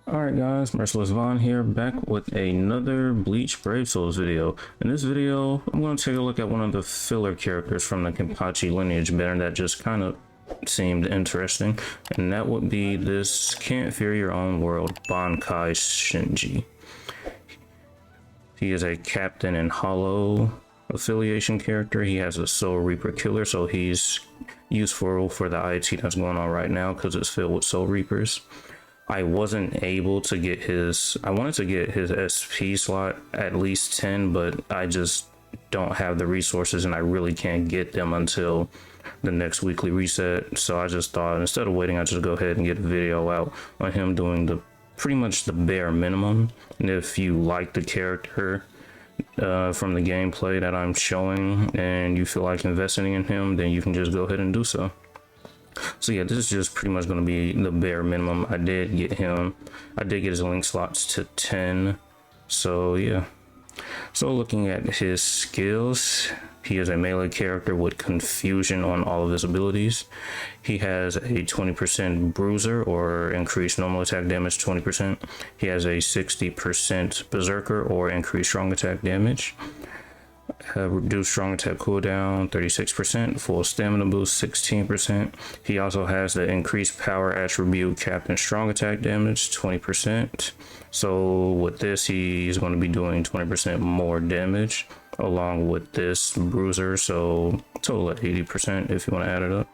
Alright guys, Merciless Vaughn here, back with another Bleach Brave Souls video. In this video, I'm going to take a look at one of the filler characters from the Kenpachi Lineage banner that just kind of seemed interesting, and that would be this Can't Fear Your Own World Banki Shinji. He is a Captain and Hollow affiliation character. He has a Soul Reaper killer, so he's useful for the IT that's going on right now because it's filled with Soul Reapers. I wasn't able to get I wanted to get his SP slot at least 10, but I just don't have the resources and I really can't get them until the next weekly reset. So I just thought instead of waiting, I'd just go ahead and get a video out on him doing pretty much the bare minimum. And if you like the character from the gameplay that I'm showing and you feel like investing in him, then you can just go ahead and do so. So yeah, this is just pretty much going to be the bare minimum. I did get his link slots to 10. So yeah. So looking at his skills, he is a melee character with confusion on all of his abilities. He has a 20% bruiser or increased normal attack damage 20%. He has a 60% berserker or increased strong attack damage. Reduced strong attack cooldown 36%, full stamina boost 16%. He also has the increased power attribute Captain strong attack damage 20%. So with this, he's going to be doing 20% more damage along with this bruiser, so total at 80% if you want to add it up.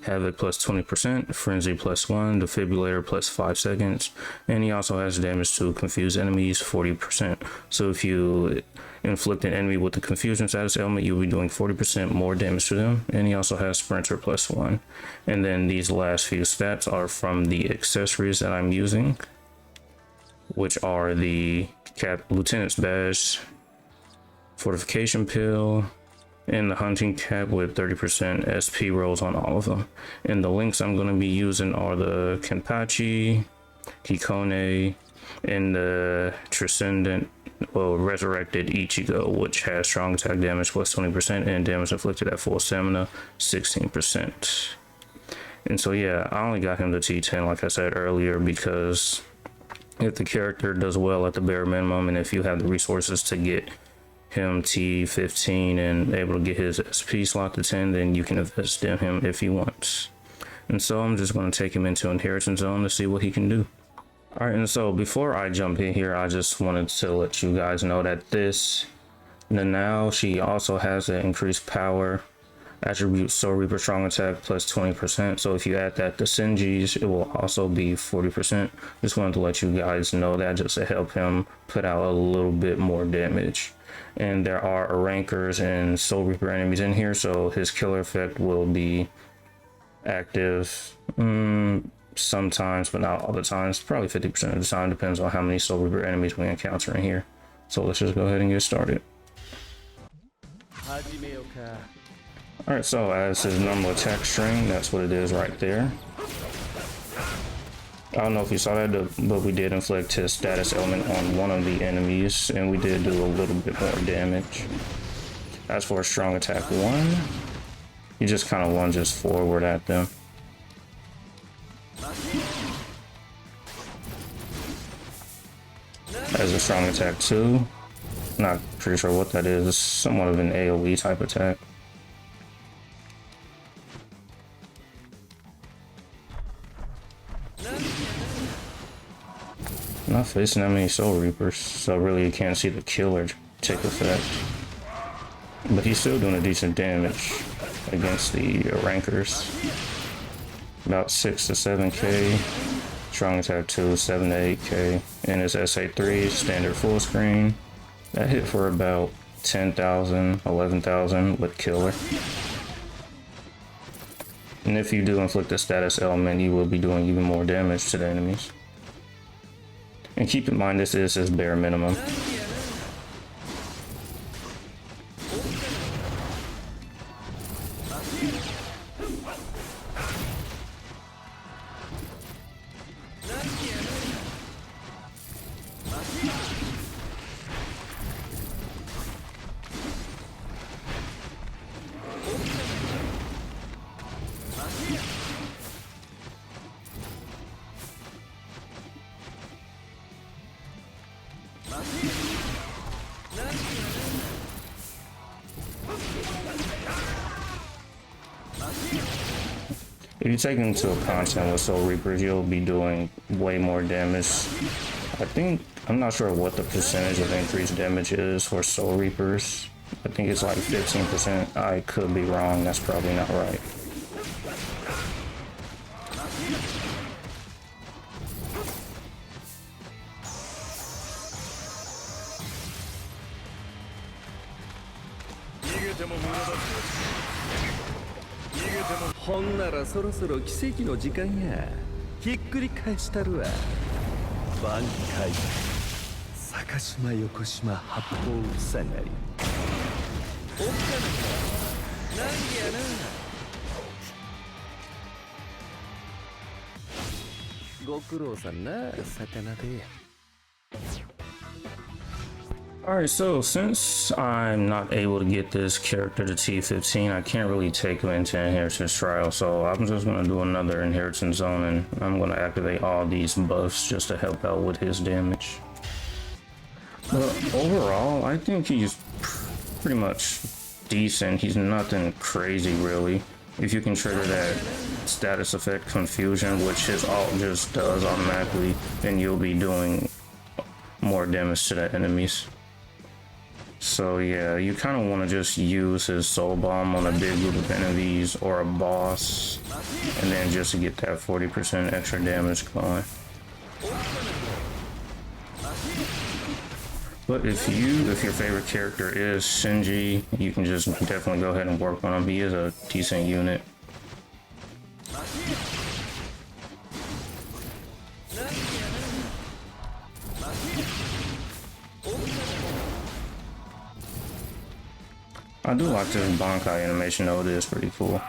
Havoc plus 20%, Frenzy plus 1, Defibrillator plus 5 seconds, and he also has damage to confused enemies 40%. So if you inflict an enemy with the confusion status element, you'll be doing 40% more damage to them. And he also has Sprinter plus 1. And then these last few stats are from the accessories that I'm using, which are the Lieutenant's Badge, Fortification Pill, and the hunting cap with 30% SP rolls on all of them. And the links I'm going to be using are the Kenpachi, Hikone, and the Resurrected Ichigo, which has strong attack damage plus 20% and damage inflicted at full stamina 16%. And so yeah, I only got him to T10 like I said earlier, because if the character does well at the bare minimum, and if you have the resources to get him T15 and able to get his SP slot to 10, then you can invest in him if he wants. And so I'm just going to take him into Inheritance Zone to see what he can do. Alright, and so before I jump in here, I just wanted to let you guys know that now she also has an increased power attribute Soul Reaper strong attack plus 20%. So if you add that to Shinji's, it will also be 40%. Just wanted to let you guys know that just to help him put out a little bit more damage. And there are rankers and Soul Reaper enemies in here, so his killer effect will be active sometimes, but not all the time. It's probably 50% of the time, depends on how many Soul Reaper enemies we encounter in here. So let's just go ahead and get started. Alright, so as his normal attack string, that's what it is right there. I don't know if you saw that, but we did inflict his status element on one of the enemies, and we did do a little bit more damage. As for strong attack 1, he just kind of lunges forward at them. As a strong attack 2, not pretty sure what that is, it's somewhat of an AoE type attack. Not facing that many Soul Reapers, so really you can't see the killer take effect. But he's still doing a decent damage against the rankers. About 6 to 7k. Strong attack 2, 7 to 8k. And his SA3 standard full screen. That hit for about 10,000, 11,000 with killer. And if you do inflict a status element, you will be doing even more damage to the enemies. And keep in mind, this is his bare minimum. If you take into account with Soul Reapers, you'll be doing way more damage. I'm not sure what the percentage of increased damage is for Soul Reapers. I think it's like 15%. I could be wrong, that's probably not right. Alright, so since I'm not able to get this character to T15, I can't really take him into Inheritance Trial, so I'm just going to do another Inheritance Zone, and I'm going to activate all these buffs just to help out with his damage. But overall, I think he's pretty much decent. He's nothing crazy, really. If you can trigger that status effect Confusion, which his ult just does automatically, then you'll be doing more damage to the enemies. So yeah, you kind of want to just use his Soul Bomb on a big group of enemies or a boss, and then just to get that 40% extra damage going. But if your favorite character is Shinji, you can just definitely go ahead and work on him. He is a decent unit. I do like this Bankai animation though, it is pretty cool.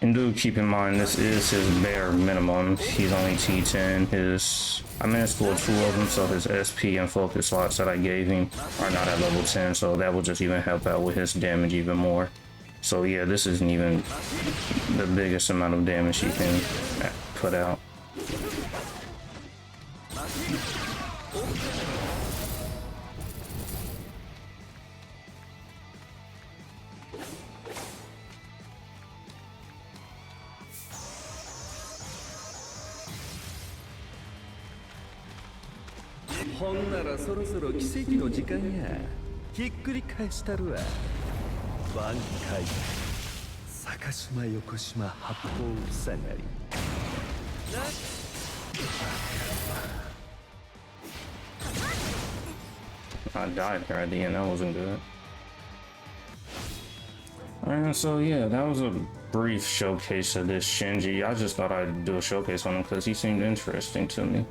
And do keep in mind, this is his bare minimum. He's only T10. I managed to pull 2 of them, so his SP and focus slots that I gave him are not at level 10, so that will just even help out with his damage even more. So yeah, this isn't even the biggest amount of damage he can put out. I died here at the end, that wasn't good. Alright, so yeah, that was a brief showcase of this Shinji. I just thought I'd do a showcase on him because he seemed interesting to me.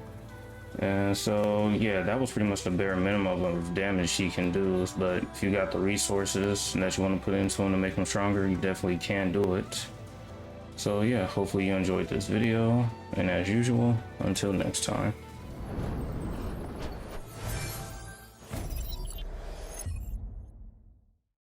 And so yeah, that was pretty much the bare minimum of damage he can do, but if you got the resources that you want to put into him to make him stronger, you definitely can do it. So yeah, hopefully you enjoyed this video, and as usual, until next time.